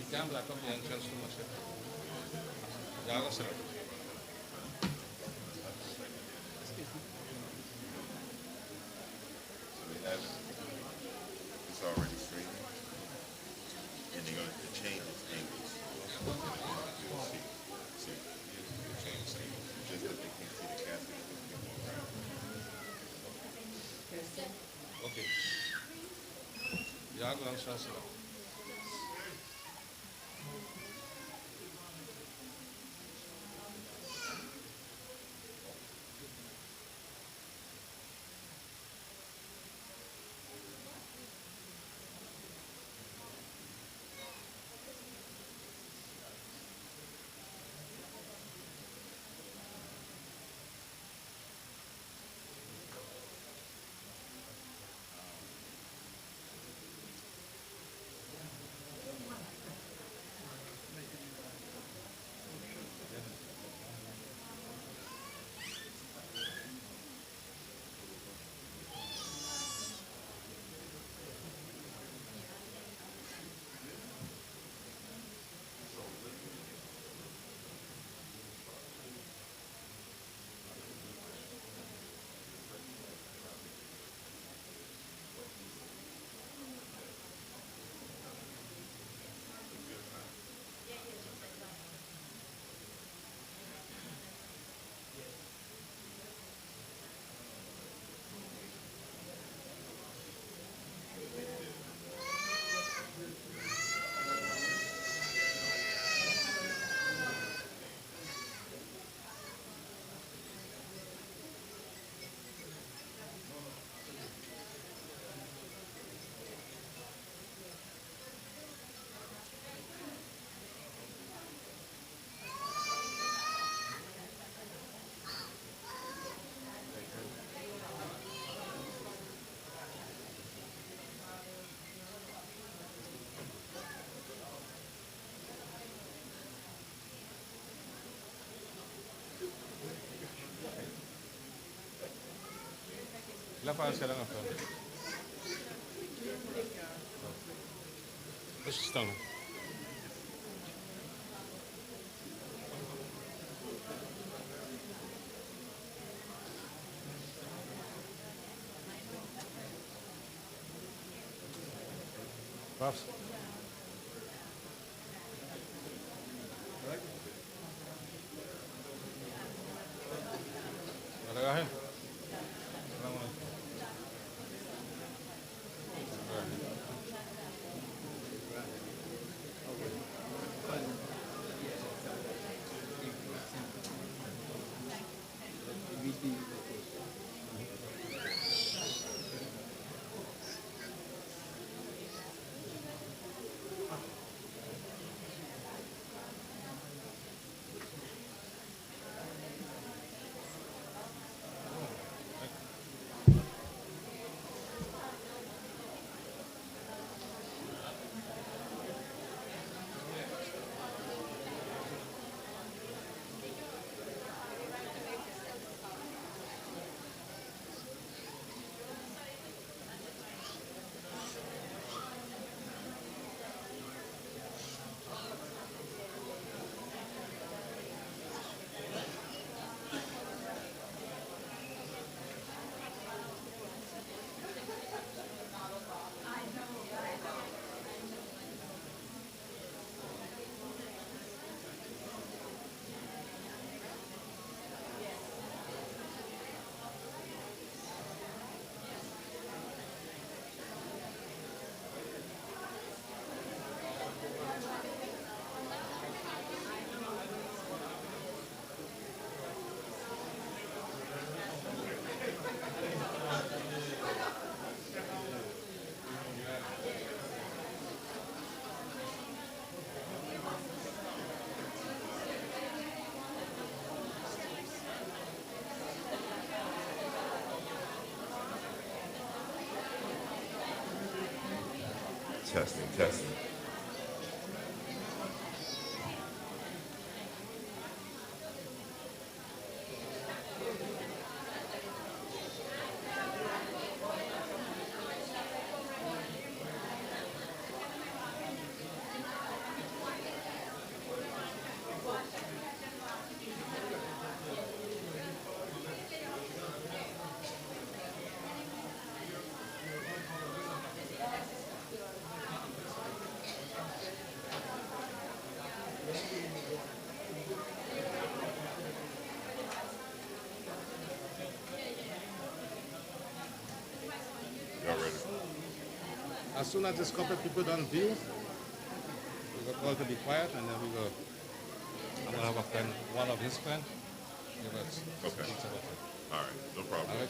Cam laptop yang transfer masih. Jangan seret. So they have it. It's already streaming. And they're going to change its angles. You'll see. See. Change the angles. Just that they can't see the casket. Okay. Jangan langsung seret. La fase lang ako. Terus stang. Paps. Ada kahe? Testing, testing. Y'all ready? As soon as this couple people done view, we go call to be quiet, and then we go. I'm gonna have a friend, one of his friends, give us Okay. speak about it. All right, no problem. All right.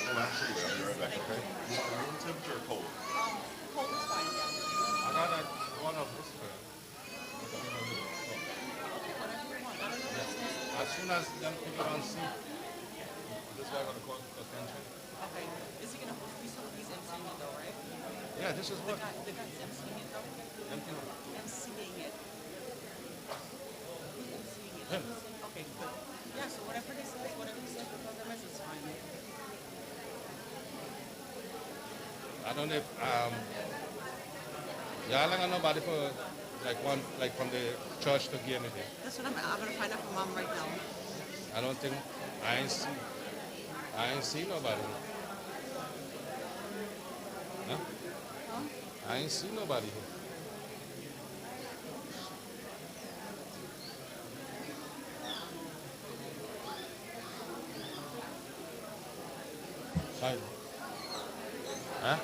Oh, absolutely. I'll be right back, okay? You want room temperature or cold? Cold is fine, yeah. I got one of his friends. Whatever you want. I don't know what's necessary. As soon as them people don't see, this guy gonna call attention. Okay. Is he gonna host me? So he's emceeing it though, right? Yeah, this is what. The guy's emceeing it though? Empty. Emceeing it. Who's emceeing it? Him. Okay, good. Yeah, so whatever he says because the message is fine. I don't know if y'all ain't got nobody for like from the church to give anything. That's what I'm gonna find out from mom right now. I don't think I ain't see nobody. Huh? I ain't see nobody here. Hi. Huh?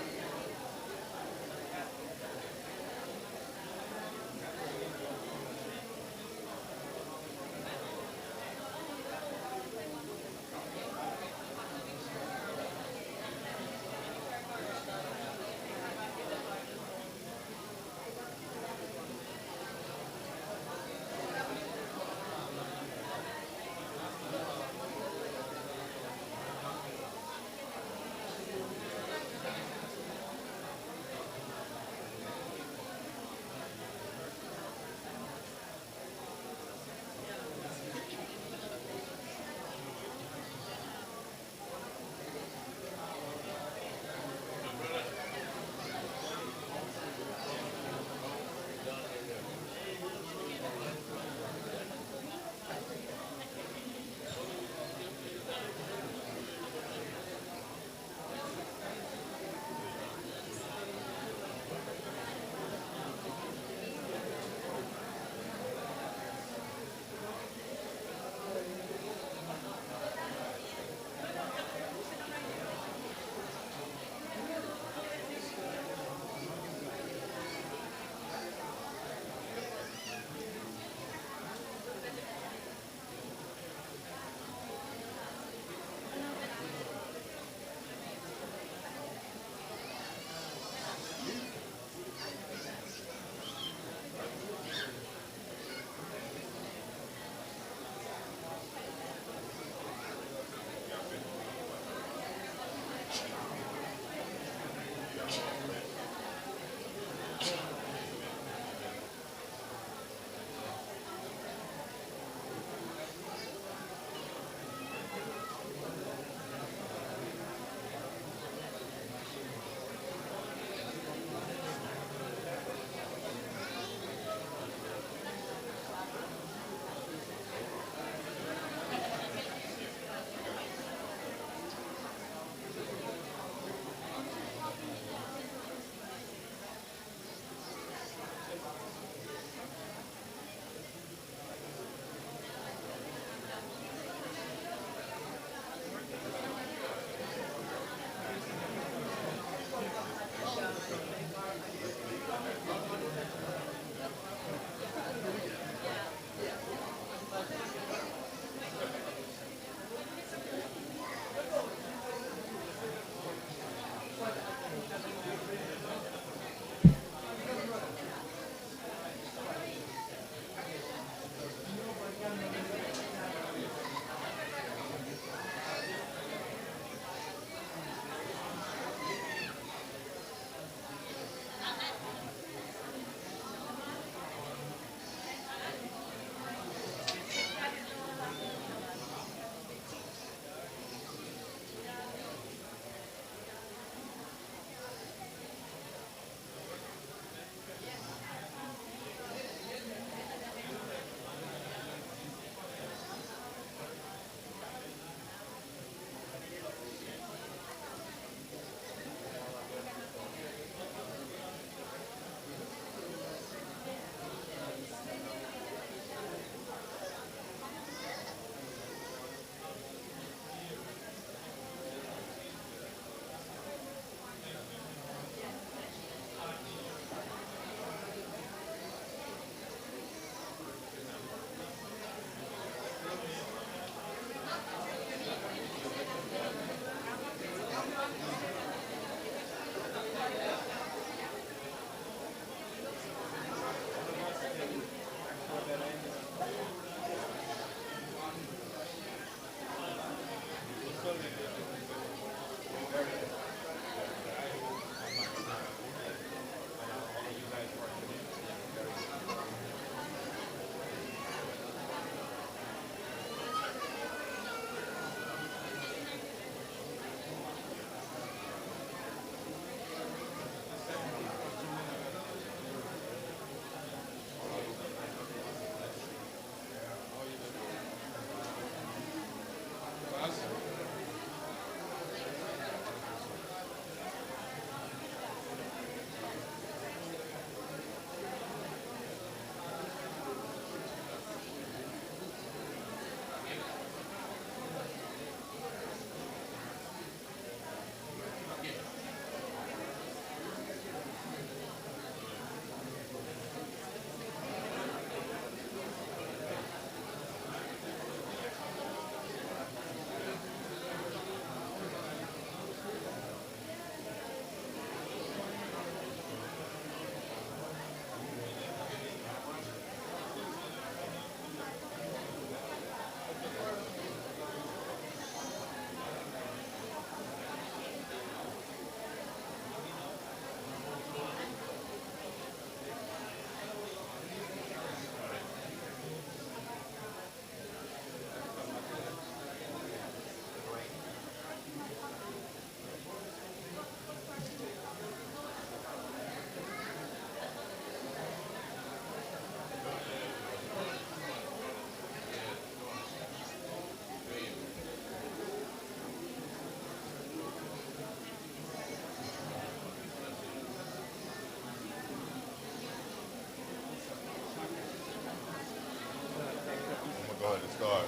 start?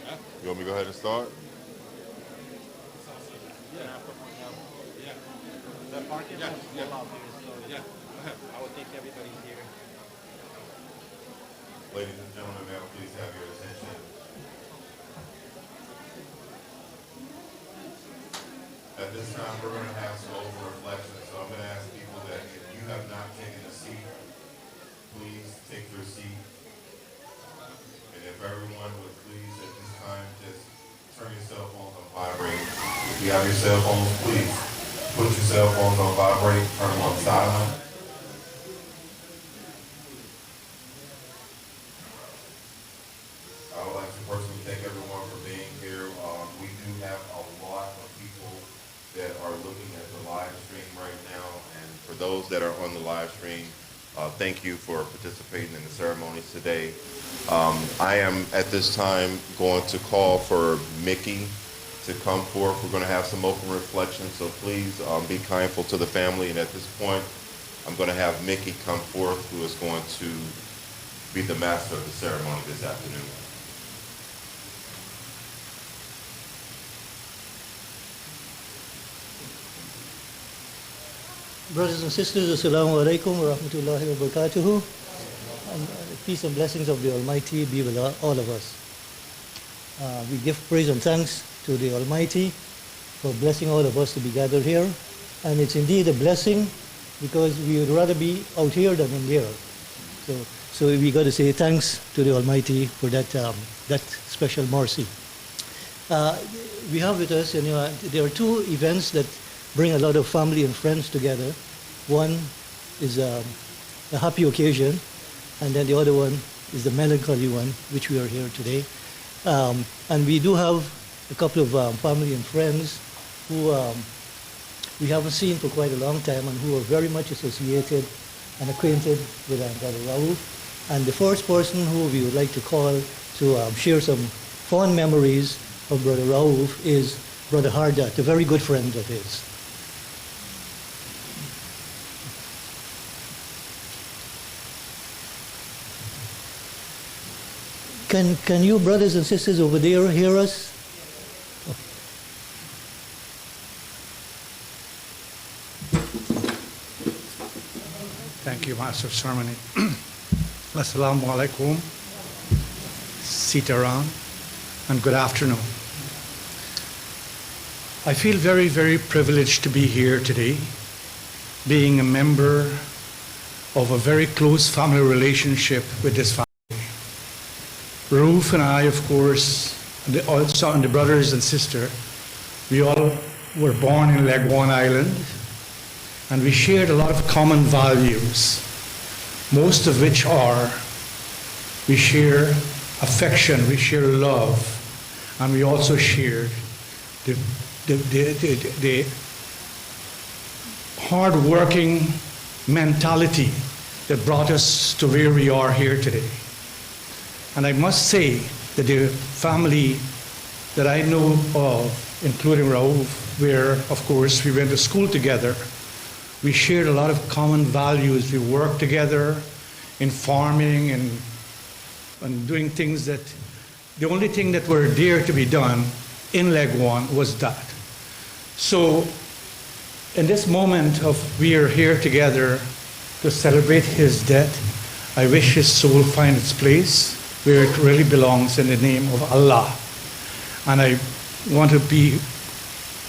Huh? You want me to go ahead and start? Yeah. The parking Yeah, lot is yeah. full out here, so Yeah. Go ahead. I would think everybody's here. Ladies and gentlemen, may I please have your attention? At this time, we're going to have some open reflection. So I'm going to ask people that if you have not taken a seat, please take your seat. And if everyone would please at this time just turn your cell phones on vibrate. If you have your cell phones, please put your cell phones on vibrate, turn them on silent. I would like to personally thank everyone for being here. We do have a lot of people that are looking at the live stream right now, and for those that are on the live stream, thank you for participating in the ceremonies today. I am at this time going to call for Mickey to come forth. We're going to have some open reflection, so please be kindful to the family. And at this point, I'm going to have Mickey come forth, who is going to be the master of the ceremony this afternoon. Brothers and sisters, Assalamu alaikum wa rahmatullahi wa barakatuhu. And peace and blessings of the Almighty be with all of us. We give praise and thanks to the Almighty for blessing all of us to be gathered here. And it's indeed a blessing because we would rather be out here than in there. So we got to say thanks to the Almighty for that special mercy. We have with us, there are two events that bring a lot of family and friends together. One is a happy occasion, and then the other one is the melancholy one, which we are here today. And we do have a couple of family and friends who we haven't seen for quite a long time and who are very much associated and acquainted with Brother Raouf. And the first person who we would like to call to share some fond memories of Brother Raouf is Brother Hardat, a very good friend of his. Can you brothers and sisters over there hear us? Thank you, Master of Ceremony. Assalamu alaikum, Sitaram, and good afternoon. I feel very, very privileged to be here today, being a member of a very close family relationship with this family. Raouf and I, of course, and the brothers and sister, we all were born in Legwan Island, and we shared a lot of common values, most of which are we share affection, we share love, and we also shared the hard-working mentality that brought us to where we are here today. And I must say that the family that I know of, including Raouf, where, of course, we went to school together, we shared a lot of common values. We worked together in farming and doing things that, the only thing that were there to be done in Legwan was that. So in this moment of we are here together to celebrate his death, I wish his soul find its place where it really belongs, in the name of Allah. And I want to be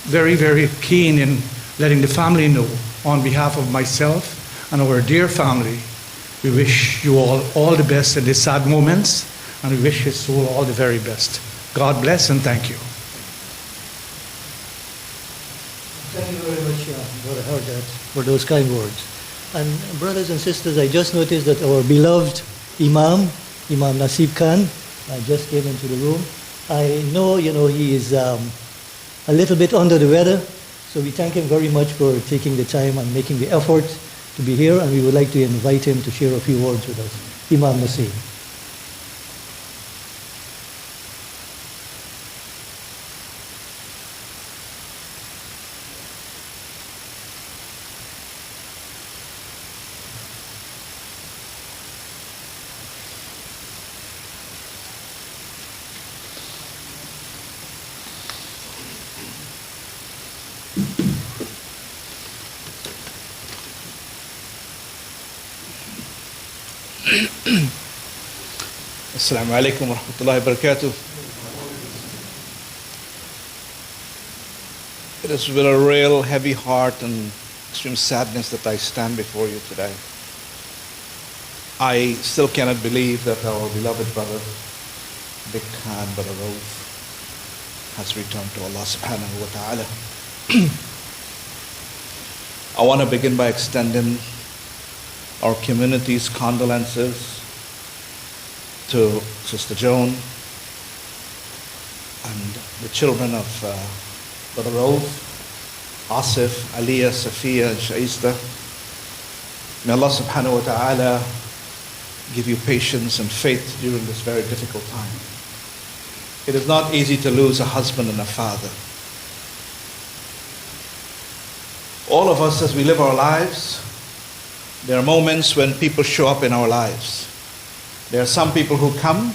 very, very keen in letting the family know, on behalf of myself and our dear family, we wish you all the best in these sad moments, and we wish his soul all the very best. God bless and thank you. Thank you very much, Brother Hardat, for those kind words. And brothers and sisters, I just noticed that our beloved Imam Nasib Khan, just came into the room. I know, he is a little bit under the weather, so we thank him very much for taking the time and making the effort to be here, and we would like to invite him to share a few words with us. Imam Nasib. Assalamu alaikum wa rahmatullahi wa barakatuh. It is with a real heavy heart and extreme sadness that I stand before you today. I still cannot believe that our beloved brother, Big Khan Brother Rauf, has returned to Allah subhanahu wa ta'ala. I want to begin by extending our community's condolences to Sister Joan and the children of Brother Rauf, Asif, Aliyah, Safiya, and Shaista. May Allah subhanahu wa ta'ala give you patience and faith during this very difficult time. It is not easy to lose a husband and a father. All of us, as we live our lives, there are moments when people show up in our lives. There are some people who come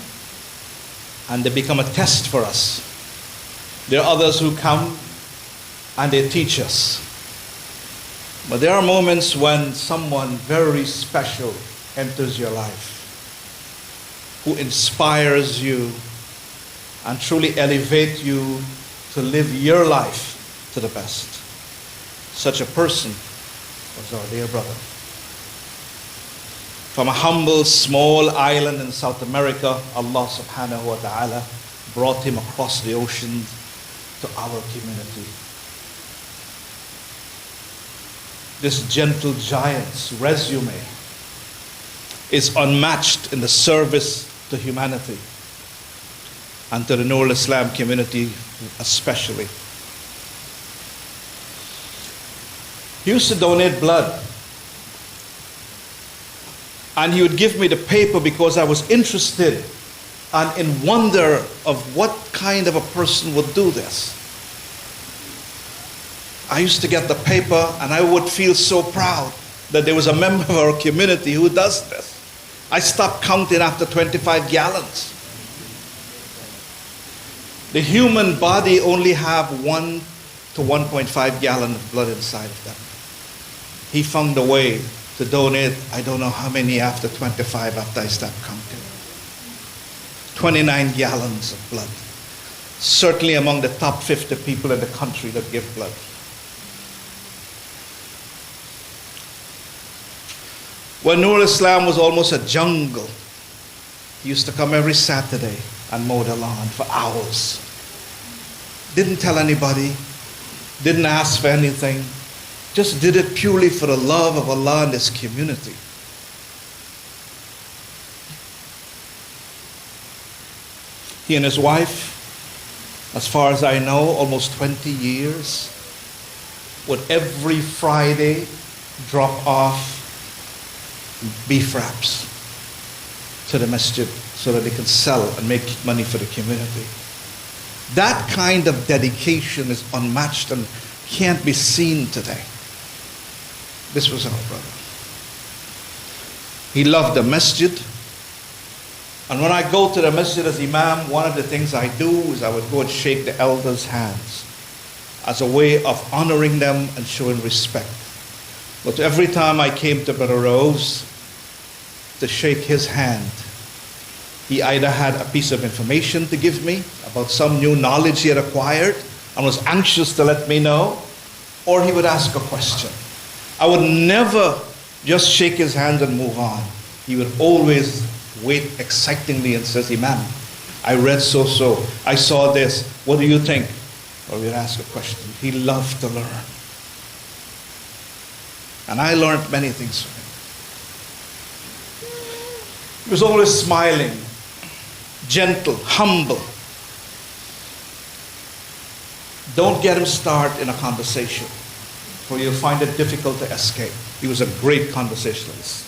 and they become a test for us. There are others who come and they teach us. But there are moments when someone very special enters your life, who inspires you and truly elevates you to live your life to the best. Such a person was our dear brother. From a humble, small island in South America, Allah subhanahu wa ta'ala brought him across the ocean to our community. This gentle giant's resume is unmatched in the service to humanity and to the Nur Ul Islam community especially. He used to donate blood, and he would give me the paper because I was interested and in wonder of what kind of a person would do this. I used to get the paper and I would feel so proud that there was a member of our community who does this. I stopped counting after 25 gallons. The human body only have 1 to 1.5 gallons of blood inside of them. He found a way to donate, I don't know how many after 25 after I stopped counting. 29 gallons of blood. Certainly among the top 50 people in the country that give blood. When Nur Ul Islam was almost a jungle, he used to come every Saturday and mow the lawn for hours. Didn't tell anybody, didn't ask for anything, just did it purely for the love of Allah and His community. He and his wife, as far as I know, almost 20 years, would every Friday drop off beef wraps to the masjid so that they can sell and make money for the community. That kind of dedication is unmatched and can't be seen today. This was our brother. He loved the masjid. And when I go to the masjid as imam, one of the things I do is I would go and shake the elders' hands as a way of honoring them and showing respect. But every time I came to Brother Rose to shake his hand, he either had a piece of information to give me about some new knowledge he had acquired and was anxious to let me know, or he would ask a question. I would never just shake his hand and move on. He would always wait excitingly and says, Imam, I read so, I saw this, what do you think? Or we'd ask a question. He loved to learn. And I learned many things from him. He was always smiling, gentle, humble. Don't get him started in a conversation, for you'll find it difficult to escape. He was a great conversationalist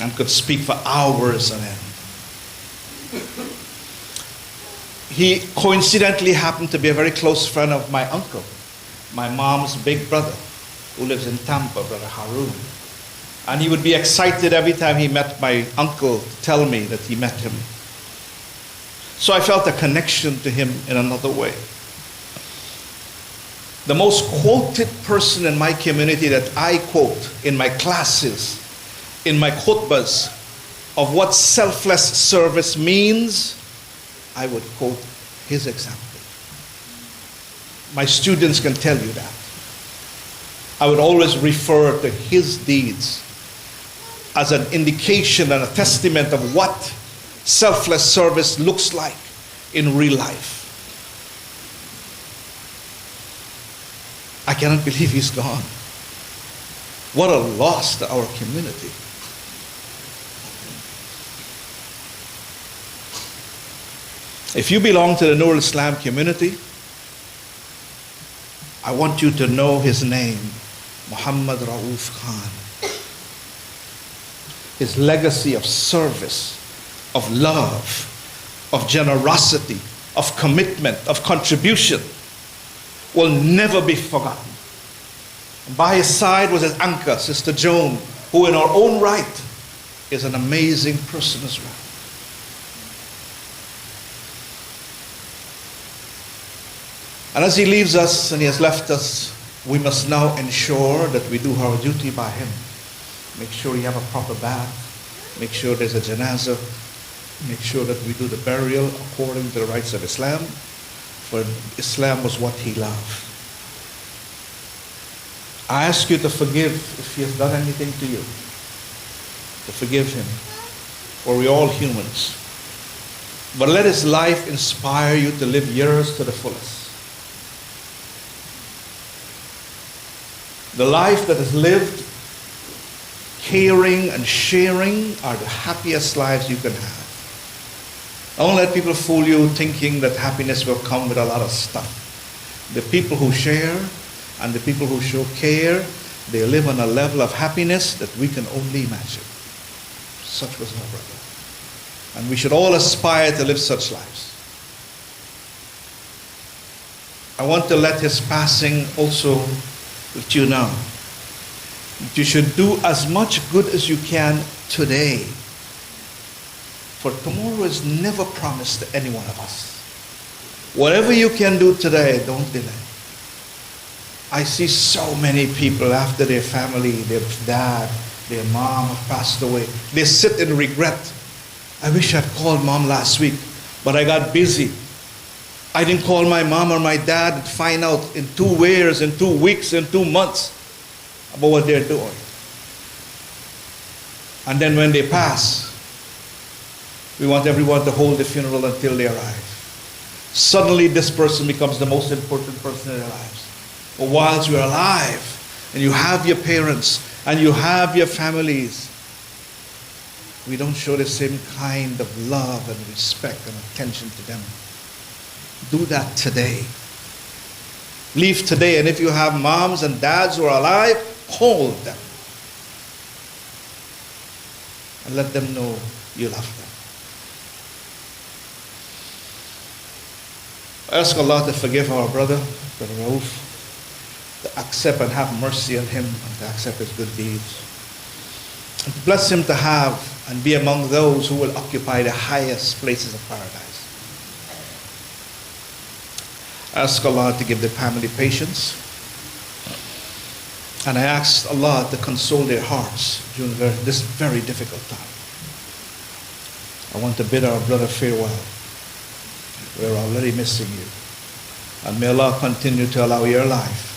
and could speak for hours on end. He coincidentally happened to be a very close friend of my uncle, my mom's big brother, who lives in Tampa, Brother Harun. And he would be excited every time he met my uncle to tell me that he met him. So I felt a connection to him in another way. The most quoted person in my community that I quote in my classes, in my khutbahs, of what selfless service means, I would quote his example. My students can tell you that. I would always refer to his deeds as an indication and a testament of what selfless service looks like in real life. I cannot believe he's gone. What a loss to our community. If you belong to the Nur Ul Islam community, I want you to know his name, Mohamed Khan. His legacy of service, of love, of generosity, of commitment, of contribution will never be forgotten. And by his side was his anchor, Sister Joan, who in her own right is an amazing person as well. And as he leaves us and he has left us, we must now ensure that we do our duty by him. Make sure you have a proper bath. Make sure there's a janazah. Make sure that we do the burial according to the rites of Islam. For Islam was what he loved. I ask you to forgive if he has done anything to you. To forgive him. For we're all humans. But let his life inspire you to live yours to the fullest. The life that is lived, caring and sharing, are the happiest lives you can have. Don't let people fool you thinking that happiness will come with a lot of stuff. The people who share and the people who show care, they live on a level of happiness that we can only imagine. Such was my brother. And we should all aspire to live such lives. I want to let his passing also with you now. You should do as much good as you can today. For tomorrow is never promised to any one of us. Whatever you can do today, don't delay. I see so many people after their family, their dad, their mom have passed away. They sit in regret. I wish I'd called mom last week, but I got busy. I didn't call my mom or my dad and find out in 2 years, in 2 weeks, in 2 months about what they're doing. And then when they pass, we want everyone to hold the funeral until they arrive. Suddenly this person becomes the most important person in their lives. But whilst you're alive and you have your parents and you have your families, we don't show the same kind of love and respect and attention to them. Do that today. Leave today, and if you have moms and dads who are alive, hold them. And let them know you love them. I ask Allah to forgive our brother, Brother Rauf, to accept and have mercy on him, and to accept his good deeds. And to bless him to have and be among those who will occupy the highest places of paradise. Ask Allah to give the family patience. And I ask Allah to console their hearts during this very difficult time. I want to bid our brother farewell. We're already missing you. And may Allah continue to allow your life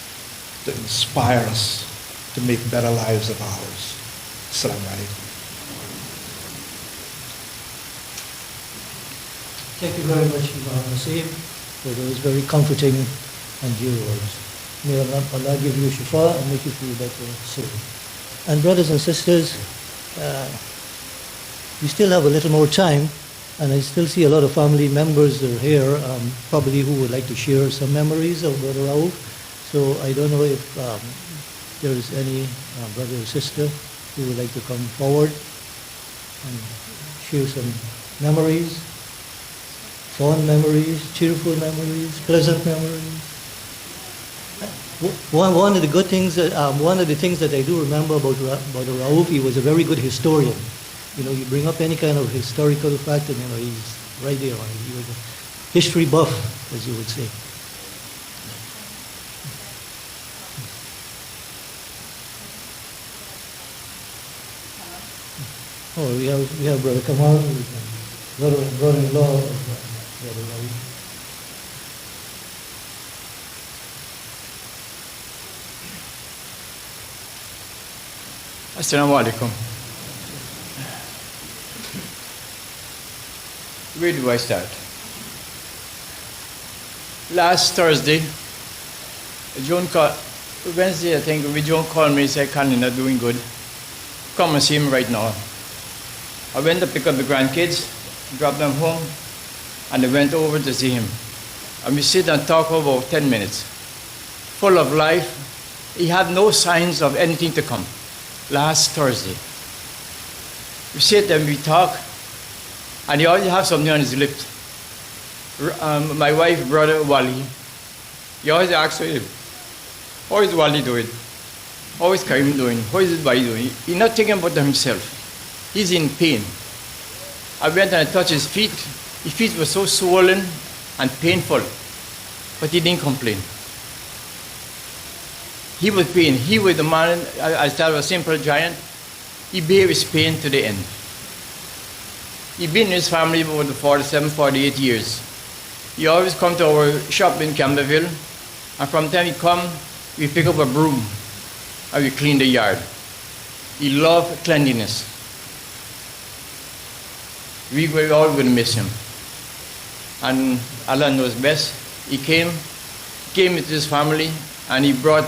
to inspire us to make better lives of ours. Assalamu alaikum. Thank you very much, Imam Naseem, for those very comforting and dear words. May Allah give you shifa and make you feel better soon. And brothers and sisters, we still have a little more time, and I still see a lot of family members that are here, probably who would like to share some memories of Brother Rauf. So I don't know if there is any brother or sister who would like to come forward and share some memories. Fond memories, cheerful memories, pleasant memories. One of the good things, one of the things that I do remember about Rauf, he was a very good historian. You know, you bring up any kind of historical fact, and he's right there. He was a history buff, as you would say. Oh, we have Brother Kamal, brother-in-law of Brother Ravi. Assalamu alaikum. Where do I start? Last Thursday, Wednesday, I think, John called me and said, Connie, not doing good. Come and see him right now. I went to pick up the grandkids, dropped them home, and I went over to see him. And we sit and talk for about 10 minutes. Full of life. He had no signs of anything to come. Last Thursday. We sit and we talk, and he always has something on his lips. My wife, brother Wally, he always asks him, how is Wally doing? How is Karim doing? How is his body doing? He's not thinking about himself. He's in pain. I went and I touched his feet. His feet were so swollen and painful, but he didn't complain. He was pain. He was the man, I started a simple giant. He bear his pain to the end. He's been in his family for 47, 48 years. He always come to our shop in Camberville, and from time he come, we pick up a broom and we clean the yard. He loved cleanliness. We were all going to miss him. And Allah knows best. He came with his family, and he brought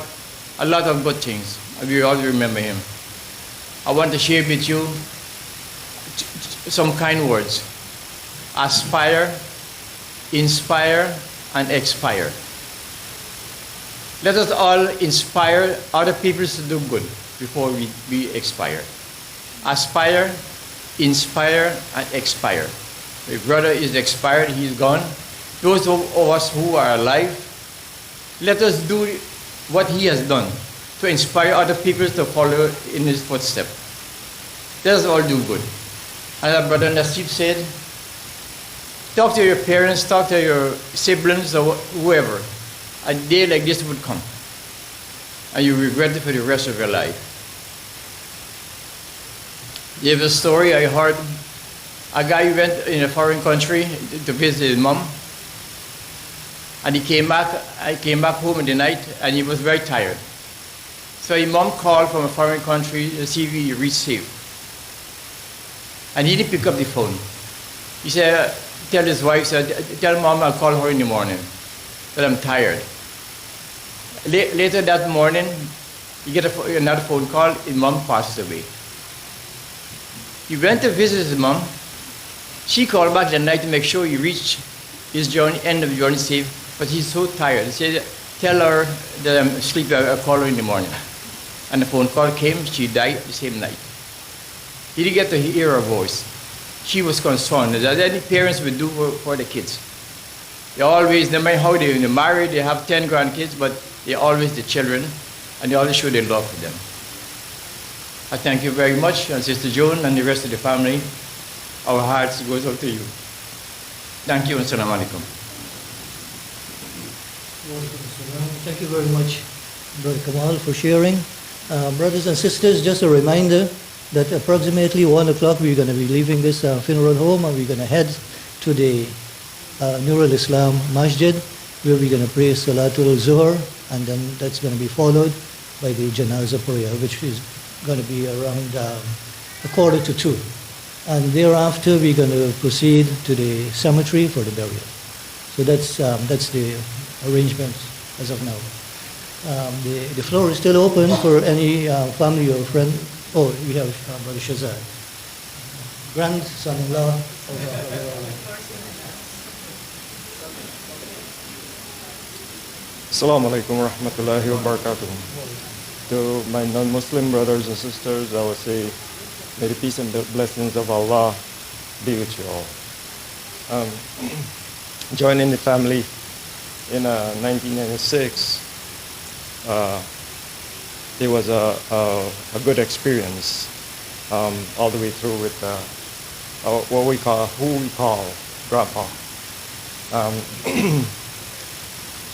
a lot of good things. We all remember him. I want to share with you some kind words. Aspire, inspire, and expire. Let us all inspire other people to do good before we expire. Aspire, inspire, and expire. My brother is expired, he's gone. Those of us who are alive, let us do what he has done to inspire other people to follow in his footsteps. Let us all do good. As our brother Nasib said, talk to your parents, talk to your siblings or whoever. A day like this would come, and you regret it for the rest of your life. There's a story I heard. A guy went in a foreign country to visit his mom, and he came back. I came back home in the night, and he was very tired. So his mom called from a foreign country to see if he reached safe, and he didn't pick up the phone. He said, "Tell his wife, tell mom I'll call her in the morning, that I'm tired." Later that morning, he get another phone call. His mom passed away. He went to visit his mom. She called back that night to make sure he reached his journey, end of the journey safe, but he's so tired. He said, "Tell her that I'm sleepy, I'll call her in the morning." And the phone call came, she died the same night. He didn't get to hear her voice. She was concerned, as any parents would do for the kids. They always, no matter how they're married, they have 10 grandkids, but they're always the children, and they always show their love for them. I thank you very much, and Sister Joan and the rest of the family. Our hearts goes out to you. Thank you, and Assalamu alaikum. Thank you very much, Brother Kamal, for sharing. Brothers and sisters, just a reminder that approximately 1 o'clock we're going to be leaving this funeral home, and we're going to head to the Nur Ul Islam Masjid, where we're going to pray Salatul Zuhr, and then that's going to be followed by the Janazah prayer, which is going to be around 1:45. And thereafter we're going to proceed to the cemetery for the burial. So that's the arrangements as of now. The floor is still open for any family or friend. Oh, we have Brother Shazad, grandson-in-law of Assalamu alaikum wa rahmatullahi wa barakatuh. To my non-Muslim brothers and sisters, I would say, may the peace and blessings of Allah be with you all. Joining the family in 1996, it was a good experience all the way through with who we call Grandpa.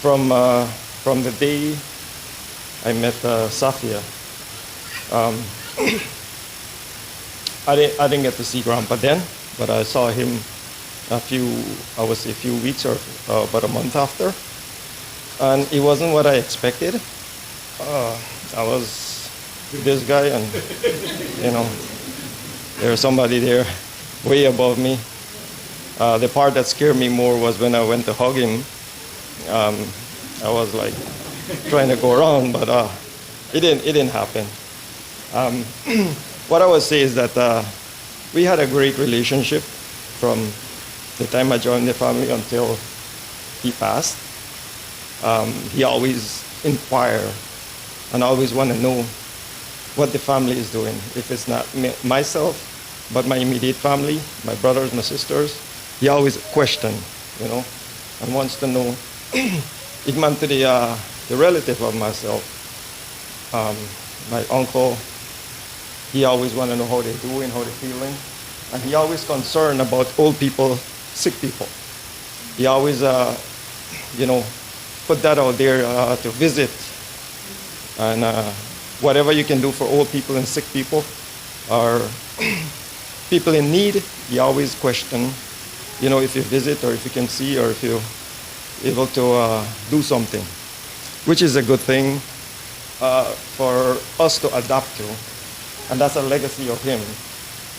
From the day I met Safia, I didn't get to see Grandpa then, but I saw him a few weeks or about a month after. And it wasn't what I expected. I was with this guy, and there was somebody there way above me. The part that scared me more was when I went to hug him. I was like trying to go around, but it didn't happen. What I would say is that we had a great relationship from the time I joined the family until he passed. He always inquired and always want to know what the family is doing. If it's not myself, but my immediate family, my brothers, my sisters, he always questioned, and wants to know, even to the relative of myself, my uncle, he always want to know how they're doing, how they're feeling. And he always concerned about old people, sick people. He always, put that out there to visit. And whatever you can do for old people and sick people or people in need, he always question, if you visit or if you can see or if you're able to do something, which is a good thing for us to adapt to. And that's a legacy of him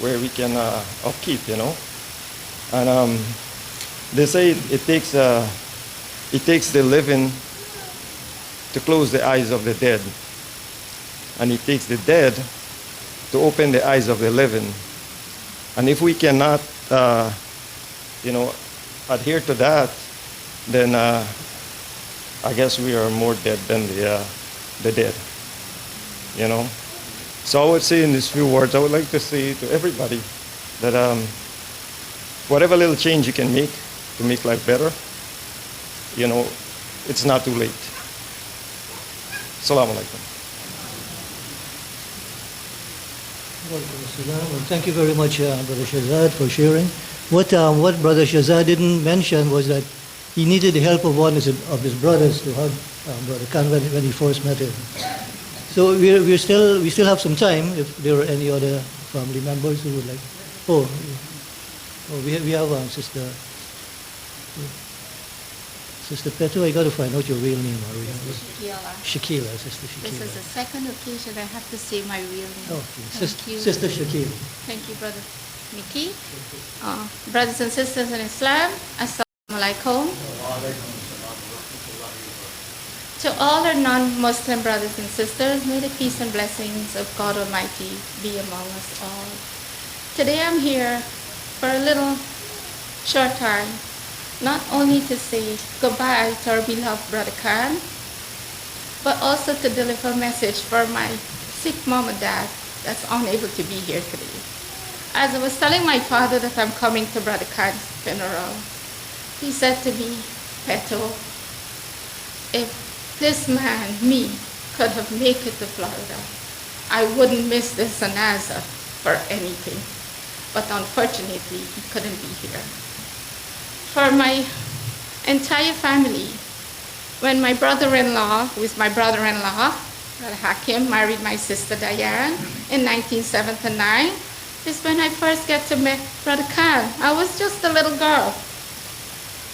where we can upkeep, And they say it takes the living to close the eyes of the dead. And it takes the dead to open the eyes of the living. And if we cannot, adhere to that, then I guess we are more dead than the dead, So I would say in these few words, I would like to say to everybody that whatever little change you can make to make life better, it's not too late. Assalamu alaikum. Thank you very much, Brother Shazad, for sharing. What Brother Shazad didn't mention was that he needed the help of one of his brothers to hug Brother Khan when he first met him. So we still have some time if there are any other family members who would like. We have Sister Petro. I got to find out your real name. Shakila, Sister Shakila. This is the second occasion I have to say my real name. Oh, Thank you. Sister Shakila. Thank you, Brother Mickey. Brothers and sisters in Islam, Assalamu alaikum. To all our non-Muslim brothers and sisters, may the peace and blessings of God Almighty be among us all. Today I'm here for a little short time, not only to say goodbye to our beloved Brother Khan, but also to deliver a message for my sick mom and dad that's unable to be here today. As I was telling my father that I'm coming to Brother Khan's funeral, he said to me, Peto, if this man, me, could have made it to Florida, I wouldn't miss this Janazah for anything. But unfortunately, he couldn't be here. For my entire family, when my brother-in-law, who is my brother-in-law, Brother Hakim, married my sister Diane in 1979, is when I first get to meet Brother Khan. I was just a little girl.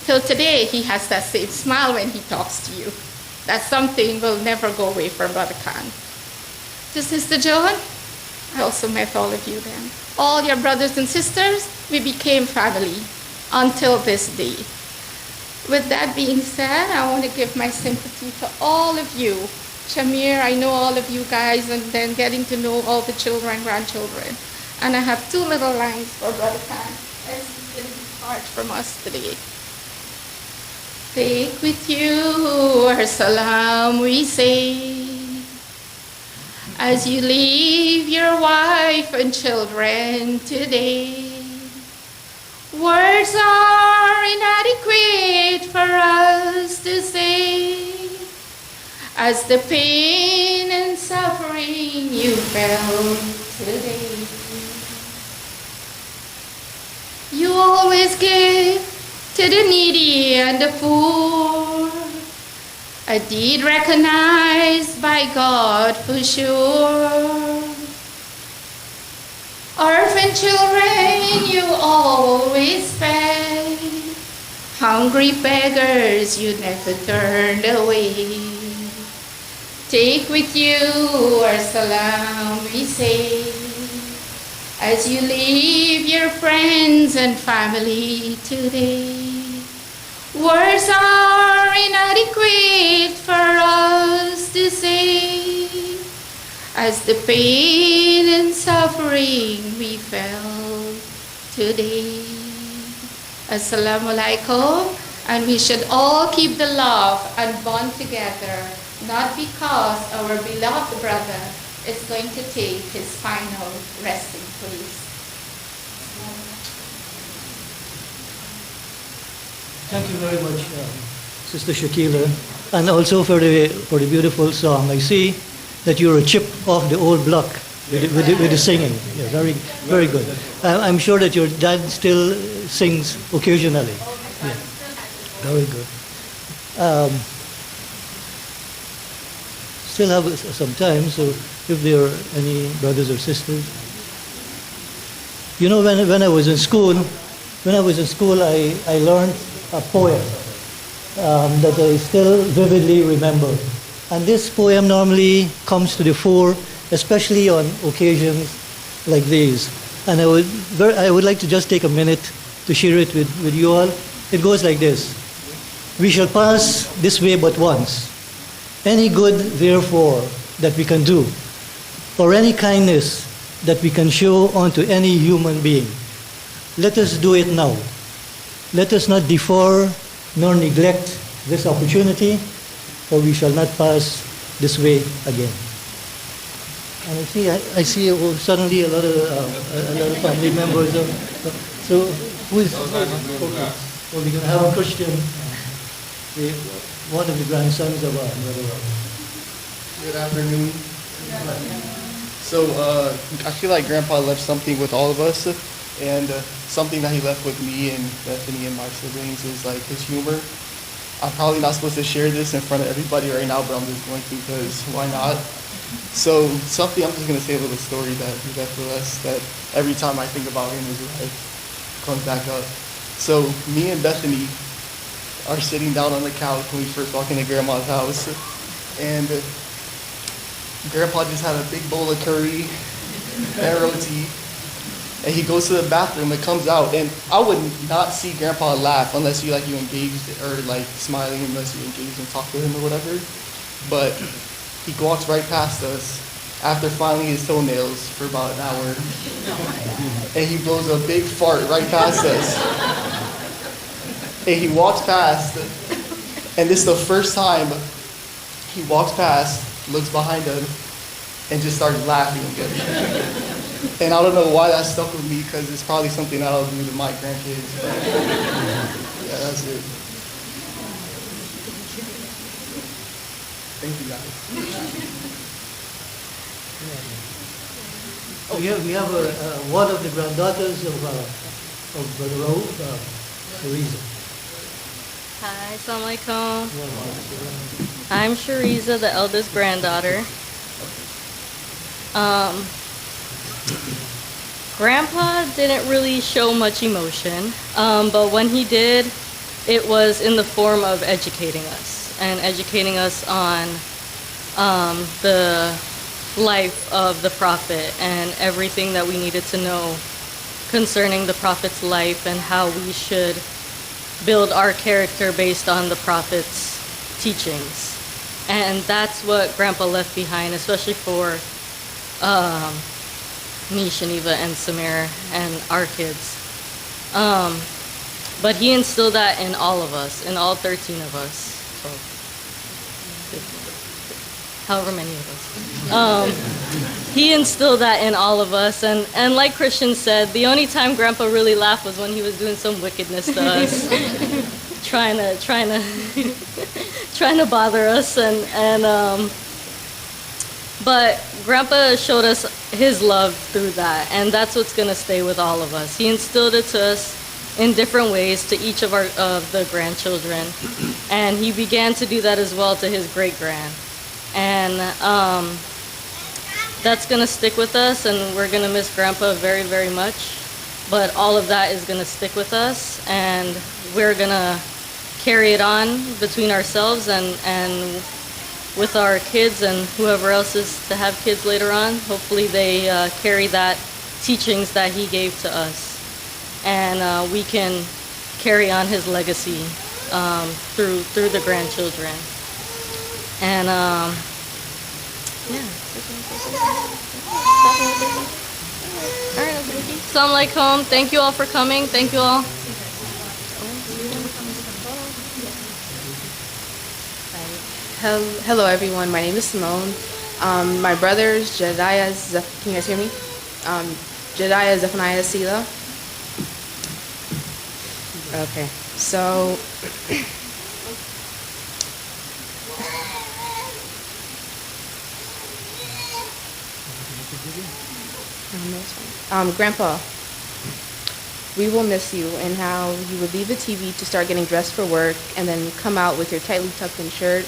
Till today, he has that same smile when he talks to you. That something will never go away from Brother Khan. To Sister Joan, I also met all of you then. All your brothers and sisters, we became family until this day. With that being said, I want to give my sympathy to all of you. Shamir, I know all of you guys, and then getting to know all the children and grandchildren. And I have two little lines for Brother Khan as he's going to depart from us today. Take with you our salam, we say, as you leave your wife and children today. Words are inadequate for us to say, as the pain and suffering you felt today. You always give to the needy and the poor, a deed recognized by God for sure. Orphan children you always fed, hungry beggars you never turned away. Take with you our salam we say, as you leave your friends and family today. Words are inadequate for us to say, as the pain and suffering we felt today. Assalamu alaikum, and we should all keep the love and bond together, not because our beloved brother is going to take his final resting place. Thank you very much, Sister Shakila, and also for the beautiful song. I see that you're a chip off the old block with the singing. Yeah, very, very good. I'm sure that your dad still sings occasionally. Yeah, very good. Still have some time, so if there are any brothers or sisters. You know, when I was in school, I learned a poem that I still vividly remember. And this poem normally comes to the fore, especially on occasions like these. And I would like to just take a minute to share it with you all. It goes like this. We shall pass this way but once. Any good, therefore, that we can do, or any kindness that we can show unto any human being, let us do it now. Let us not defer nor neglect this opportunity, for we shall not pass this way again. And I see suddenly a lot of family members. So who is? Okay. Well, we're going to have a Christian, one of the grandsons of our brother. Good afternoon. So I feel like Grandpa left something with all of us, and something that he left with me and Bethany and my siblings is like his humor. I'm probably not supposed to share this in front of everybody right now, but I'm just going to because why not? So something, I'm just going to say a little story that he left with us that every time I think about him, his life comes back up. So me and Bethany are sitting down on the couch when we first walk into Grandma's house, and Grandpa just had a big bowl of curry and roti. And he goes to the bathroom and comes out, and I would not see Grandpa laugh unless you engaged or smiling unless you engaged and talked to him or whatever. But he walks right past us after filing his toenails for about an hour, and he blows a big fart right past us. And he walks past, and this is the first time he walks past, looks behind him, and just starts laughing again. And I don't know why that stuck with me, because it's probably something that I'll do to my grandkids. But yeah, that's it. Thank you, guys. We have one of the granddaughters of Brother Raoul, Teresa. Hi, assalamu alaikum. I'm Shariza, the eldest granddaughter. Grandpa didn't really show much emotion, but when he did, it was in the form of educating us on the life of the Prophet and everything that we needed to know concerning the Prophet's life and how we should build our character based on the Prophet's teachings. And that's what Grandpa left behind, especially for me, Shaniva, and Samir, and our kids. But he instilled that in all of us, in all 13 of us. So, however many of us. He instilled that in all of us. And like Christian said, the only time Grandpa really laughed was when he was doing some wickedness to us. trying to bother us. But Grandpa showed us his love through that, and that's what's going to stay with all of us. He instilled it to us in different ways to each of the grandchildren, and he began to do that as well to his great-grand. And that's going to stick with us, and we're going to miss Grandpa very, very much. But all of that is going to stick with us, and we're going to carry it on between ourselves and with our kids and whoever else is to have kids later on. Hopefully they carry that teachings that he gave to us, and we can carry on his legacy through the grandchildren. And yeah. All right, Assalamu alaikum. Thank you all for coming. Thank you all. Hello everyone, my name is Simone. My brothers, Jedediah, can you guys hear me? Jedediah, Zephaniah, Sela. Okay, so Grandpa, we will miss you and how you would leave the TV to start getting dressed for work and then come out with your tightly tucked in shirt,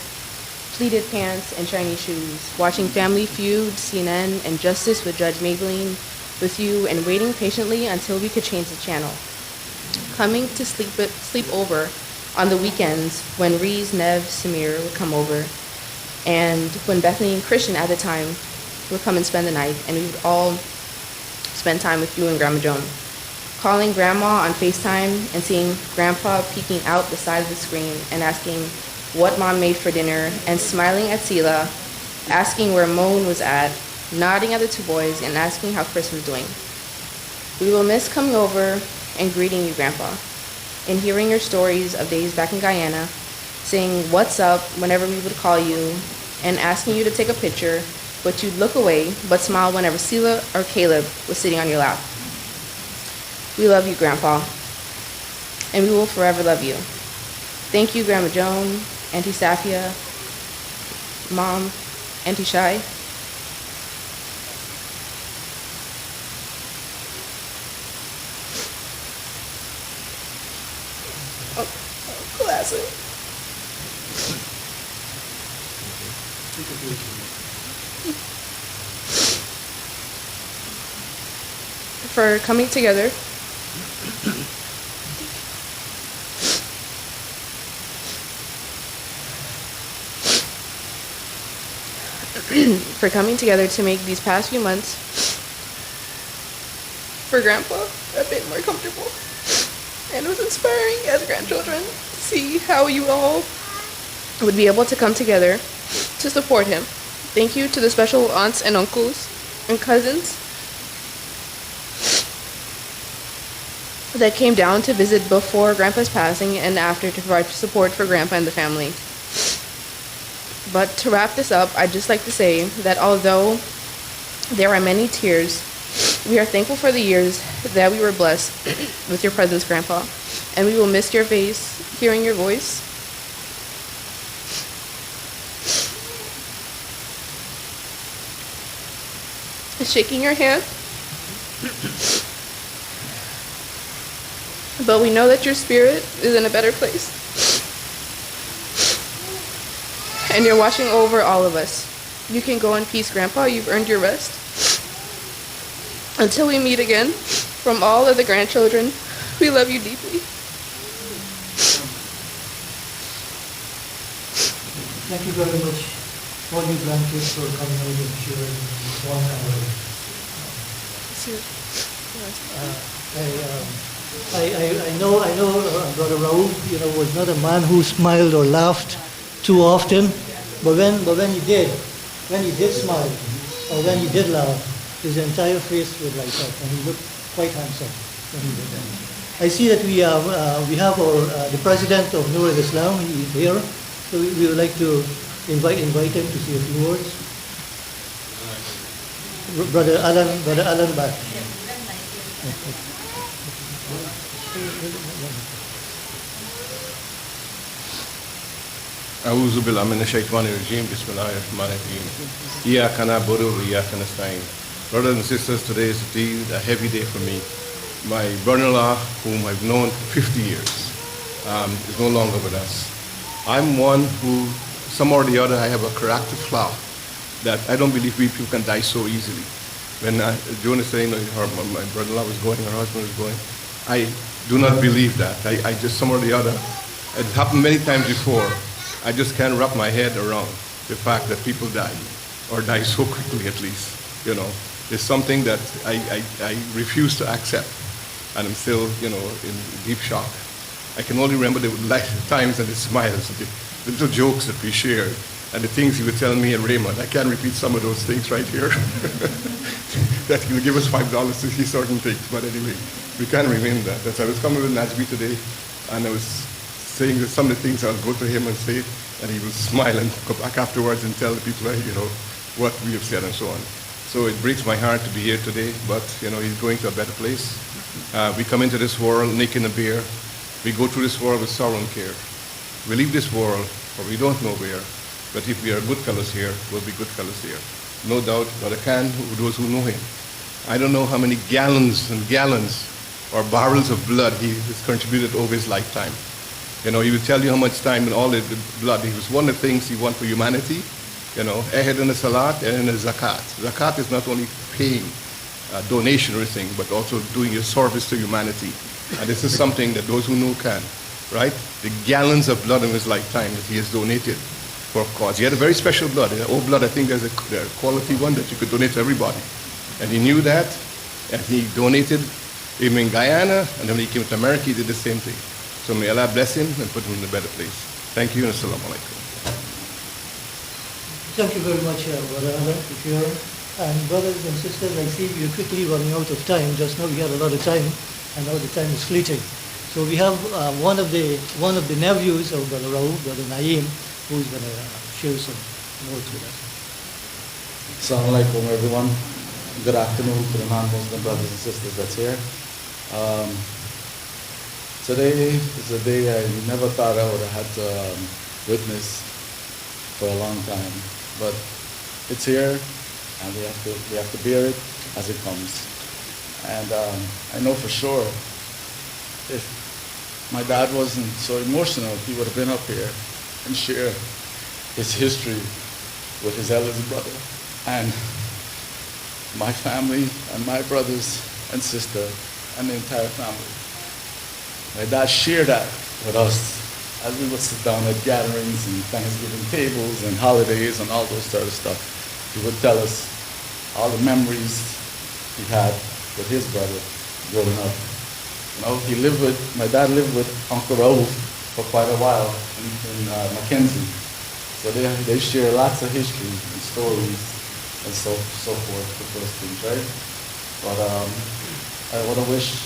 pleated pants, and shiny shoes, watching Family Feud, CNN, and Justice with Judge Maybelline with you and waiting patiently until we could change the channel. Coming to sleep over on the weekends when Reese, Nev, Samir would come over, and when Bethany and Christian at the time would come and spend the night, and we would all spend time with you and Grandma Joan. Calling Grandma on FaceTime and seeing Grandpa peeking out the side of the screen and asking what Mom made for dinner, and smiling at Sela, asking where Moan was at, nodding at the two boys, and asking how Chris was doing. We will miss coming over and greeting you, Grandpa, and hearing your stories of days back in Guyana, saying what's up whenever we would call you, and asking you to take a picture, but you'd look away but smile whenever Sela or Caleb was sitting on your lap. We love you, Grandpa, and we will forever love you. Thank you, Grandma Joan, Auntie Safia, Mom, Auntie Shai. Oh, classic. For coming together to make these past few months for Grandpa a bit more comfortable. And it was inspiring as grandchildren to see how you all would be able to come together to support him. Thank you to the special aunts and uncles and cousins that came down to visit before Grandpa's passing and after to provide support for Grandpa and the family. But to wrap this up, I'd just like to say that although there are many tears, we are thankful for the years that we were blessed with your presence, Grandpa, and we will miss your face, hearing your voice. Shaking your hand. But we know that your spirit is in a better place. And you're watching over all of us. You can go in peace, Grandpa. You've earned your rest. Until we meet again, from all of the grandchildren, we love you deeply. Thank you very much, all you grandkids, for coming out and sharing 1 hour. I know, Brother Raoul, was not a man who smiled or laughed too often, but when he did smile, or when he did laugh, his entire face would light up, and he looked quite handsome when he did that. I see that we have the president of Nur Ul Islam. He is here, so we would like to invite him to say a few words. Brother Alan back. أعوذ بالله من الشيطان الرجيم بسم الله الرحمن الرحيم إياك نعبد وإياك نستعين. Brothers and sisters, today is a heavy day for me. My brother-in-law, whom I've known for 50 years, is no longer with us. I'm one who, some or the other, I have a character flaw. that I don't believe we people can die so easily. When Joan is saying my brother-in-law was going, her husband was going, I do not believe that. I just, some or the other, it happened many times before. I just can't wrap my head around the fact that people die, or die so quickly at least, you know. It's something that I refuse to accept, and I'm still, you know, in deep shock. I can only remember the times and the smiles, the little jokes that we shared, and the things he would tell me and Raymond. I can't repeat some of those things right here. That he would give us $5 to see certain things, but anyway, we can't remain that. That's, I was coming with Najmi today, and I was saying that some of the things I'll go to him and say, and he will smile and come back afterwards and tell the people, you know, what we have said and so on. So it breaks my heart to be here today, but, you know, he's going to a better place. We come into this world naked and bare. We go through this world with sorrow and care. We leave this world, or we don't know where, but if we are good fellows here, we'll be good fellows there. No doubt, Brother Khan, those who know him. I don't know how many gallons and gallons or barrels of blood he has contributed over his lifetime. You know, he will tell you how much time and all the blood. It was one of the things he wanted for humanity. You know, ahead in the salat and in the zakat. Zakat is not only paying a donation or anything, but also doing your service to humanity. And this is something that those who know can, right? The gallons of blood in his lifetime that he has donated for a cause. He had a very special blood. O blood, I think there's a quality one that you could donate to everybody. And he knew that, and he donated him in Guyana, and then when he came to America, he did the same thing. So may Allah bless him and put him in a better place. Thank you, and assalamu alaikum. Thank you very much, Brother Anna, if you're. And brothers and sisters, I see we're quickly running out of time. Just now we had a lot of time, and now the time is fleeting. So we have one of the nephews of Brother Raouf, Brother Naeem, who's going to share some words with us. Assalamu alaikum, everyone. Good afternoon to the non-Muslim brothers and sisters that's here. Today is a day I never thought I would have had to witness for a long time, but it's here, and we have to bear it as it comes. And I know for sure, if my dad wasn't so emotional, he would have been up here and shared his history with his eldest brother and my family and my brothers and sister and the entire family. My dad shared that with us as we would sit down at gatherings and Thanksgiving tables and holidays and all those sort of stuff. He would tell us all the memories he had with his brother growing up. You know, my dad lived with Uncle Raouf for quite a while in Mackenzie. So they share lots of history and stories and so forth with those things, right? But I want to wish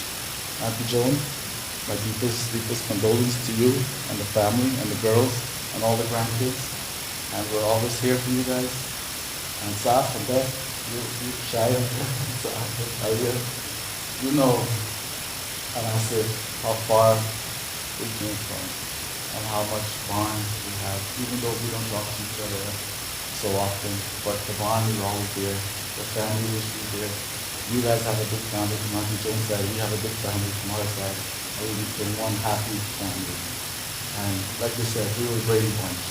Auntie Joan my deepest condolence to you and the family and the girls and all the grandkids. And we're always here for you guys. And Saf and Beth, you Shia, you know, and I said how far we came from and how much bond we have, even though we don't talk to each other so often, but the bond is always there. The family is there. You guys have a big family from Auntie Joan's side. We have a big family from our side. We've been one happy family. And like we said, we were a Brady bunch.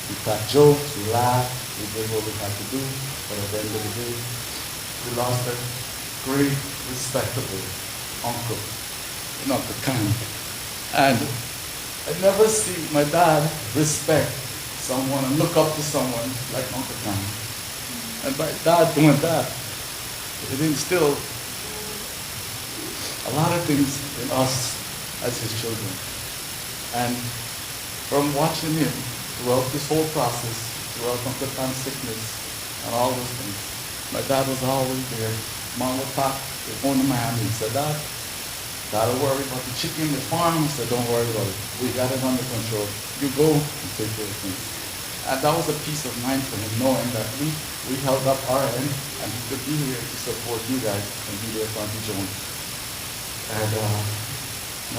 We cracked jokes, we laughed, we did what we had to do, but at the end of the day, we lost a great, respectable uncle, Uncle Khan. And I never see my dad respect someone and look up to someone like Uncle Khan. And by dad doing that, it instilled a lot of things in us as his children. And from watching him throughout this whole process, throughout Uncle Khan's sickness and all those things, my dad was always there. Mom would talk, they'd phone to Miami and said, Dad, gotta worry about the chicken, the farm. I said, don't worry about it. We got it under control. You go and take care of things. And that was a peace of mind for him, knowing that we held up our end and he could be here to support you guys and be there for Auntie Joan. And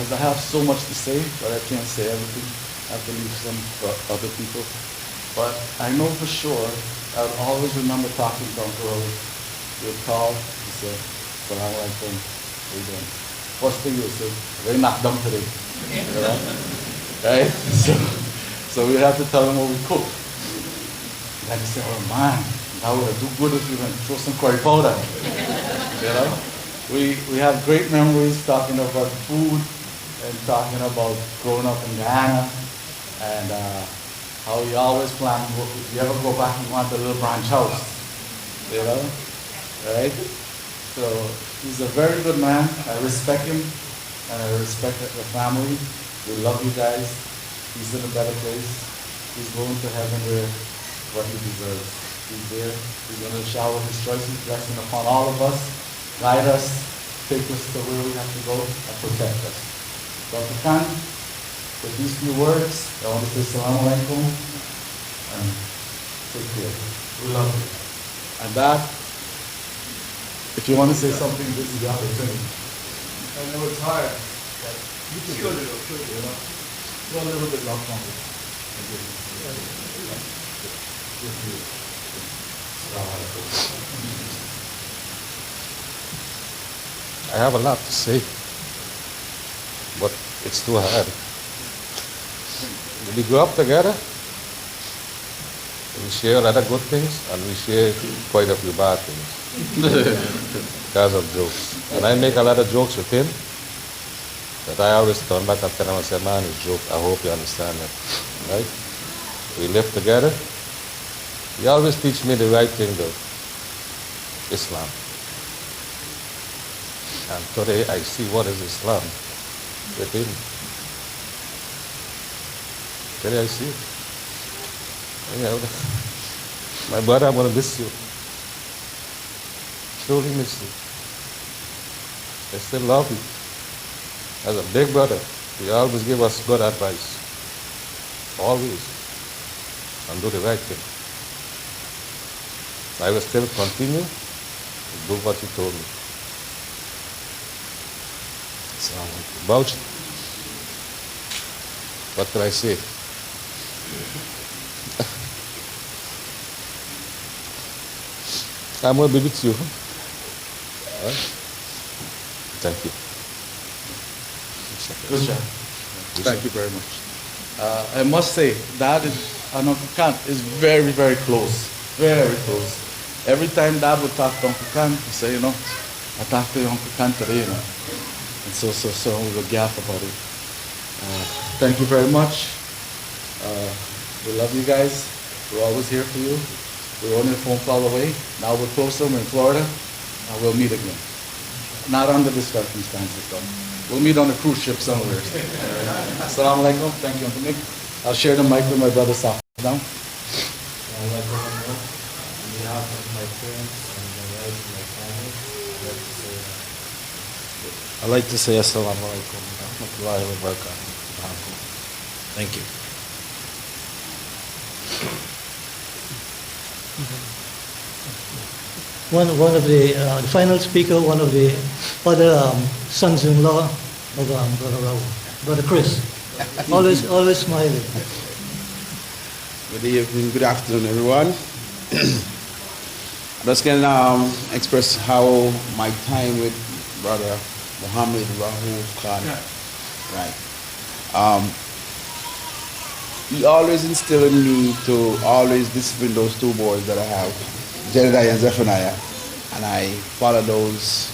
as I have so much to say, but I can't say everything. I have to leave some for other people. But I know for sure, I'll always remember talking to Uncle Raouf. He would call, he said, Salaam alaikum, how you doing? First thing he would say, they knocked down today. Right? So we have to tell him what we cook. And he said, oh man, I would do good if you went throw some curry powder. You know? We have great memories talking about food and talking about growing up in Guyana and how we always plan, if you ever go back, you want a little branch house. You know? Right? So he's a very good man. I respect him and I respect the family. We love you guys. He's in a better place. He's going to heaven where what he deserves. He's there. He's going to shower his choices, blessing upon all of us, guide us, take us to where we have to go, and protect us. Dr. Khan, with these few words, I want to say Assalamu alaikum and take care. We love you. And that, if you want to say something, this is the opportunity. I know it's hard. You can do it, you know. Go a little bit longer. I have a lot to say, but it's too hard. We grew up together. We share a lot of good things, and we share quite a few bad things because of jokes. And I make a lot of jokes with him that I always turn back and tell him, I say, man, it's a joke. I hope you understand that, right? We live together. He always teach me the right thing, though, Islam. And today I see what is Islam with him. Today I see it. Anyhow, my brother, I'm going to miss you. Truly miss you. I still love you. As a big brother, he always give us good advice. Always. And do the right thing. I will still continue to do what you told me. About you. What can I say? I'm going to be with you. All right? Thank you. Good job. Thank you very much. I must say, Dad and Uncle Khan is very, very close. Very close. Every time Dad would talk to Uncle Khan, he say, you know, I talked to Uncle Khan today, you know. And so we would gaff about it. Thank you very much. We love you guys. We're always here for you. We're only a phone call away. Now we're closer, we're in Florida, and we'll meet again. Not under the circumstances, though. We'll meet on a cruise ship somewhere. Assalamu alaikum. Thank you, Uncle Nick. I'll share the mic with my brother Saf. Now. I'd like to say Assalamu alaikum wa rahmatullahi wa barakatuh. Thank you. One of the final speaker, one of the other sons-in-law of Brother Raul, Brother Chris. Always smiling. Good evening, good afternoon, everyone. I just can express how my time with Brother Mohamed Rahul Khan, right. He always instilled in me to always discipline those two boys that I have, Janazah and Zephaniah, and I follow those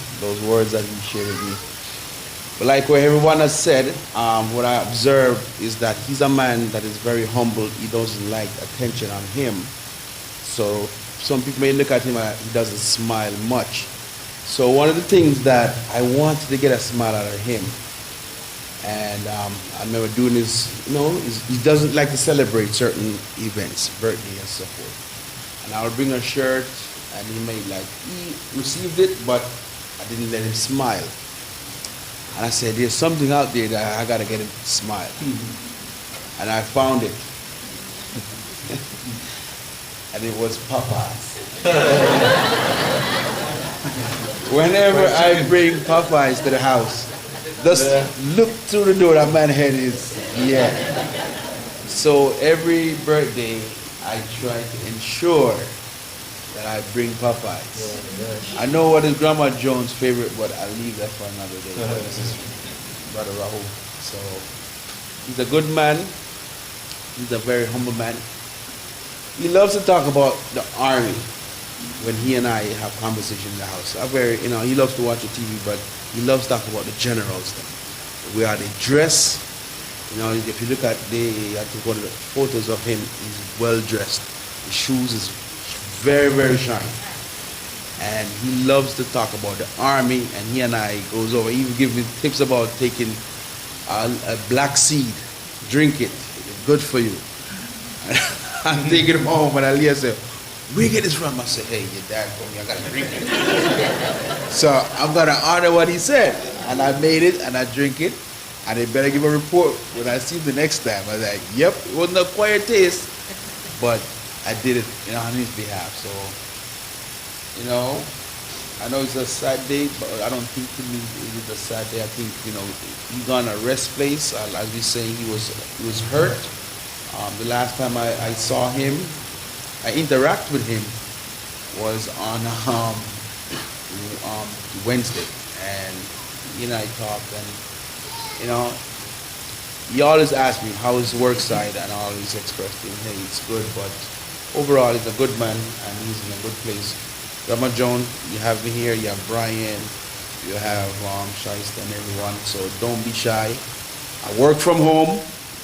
words that he shared with me. But like what everyone has said, what I observe is that he's a man that is very humble. He doesn't like attention on him. So some people may look at him and he doesn't smile much. So one of the things that I wanted to get a smile out of him, and I remember doing his, he doesn't like to celebrate certain events, birthday and so forth. And I would bring a shirt, and he received it, but I didn't let him smile. And I said, there's something out there that I gotta get him to smile. And I found it. And it was Popeyes. Whenever I bring Popeyes to the house, just look through the door, that man's head is, yeah. So every birthday, I try to ensure that I bring Popeyes. I know what is Grandma Jones' favorite, but I'll leave that for another day. This is Brother Rahul. So he's a good man. He's a very humble man. He loves to talk about the army. when he and I have conversation in the house. He loves to watch the TV, but he loves to talk about the general stuff. The way how they dress. If you look at I think one of the photos of him, he's well dressed. His shoes is very, very shiny. And he loves to talk about the army, and he and I goes over. He will give me tips about taking a black seed, drink it, it's good for you. I'm taking him home, and Aliyah said, "Where you get this from?" I said, "Hey, your dad told me I gotta drink it." So I'm gonna honor what he said, and I made it, and I drink it, and they better give a report when I see him the next time. I was like, "Yep, it wasn't a quiet taste, but I did it on his behalf." So, I know it's a sad day, but I don't think to me it is a sad day. I think he gone a rest place. As we say, he was hurt. The last time I saw him, I interacted with him was on Wednesday, and he and I talked, and he always asked me how is the work side, and I always expressed to him, hey, it's good, but overall he's a good man and he's in a good place. Grandma Joan, you have me here, you have Brian, you have Shaista and everyone, so don't be shy. I work from home.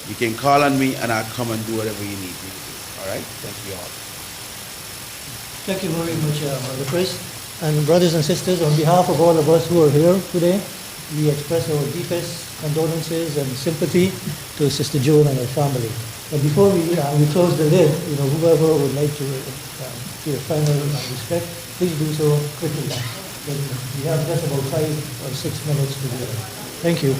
You can call on me and I'll come and do whatever you need me to do. All right? Thank you all. Thank you very much, Brother Chris. And brothers and sisters, on behalf of all of us who are here today, we express our deepest condolences and sympathy to Sister Joan and her family. But before we close the lid, whoever would like to give a final respect, please do so quickly. We have just about 5 or 6 minutes to do it. Thank you.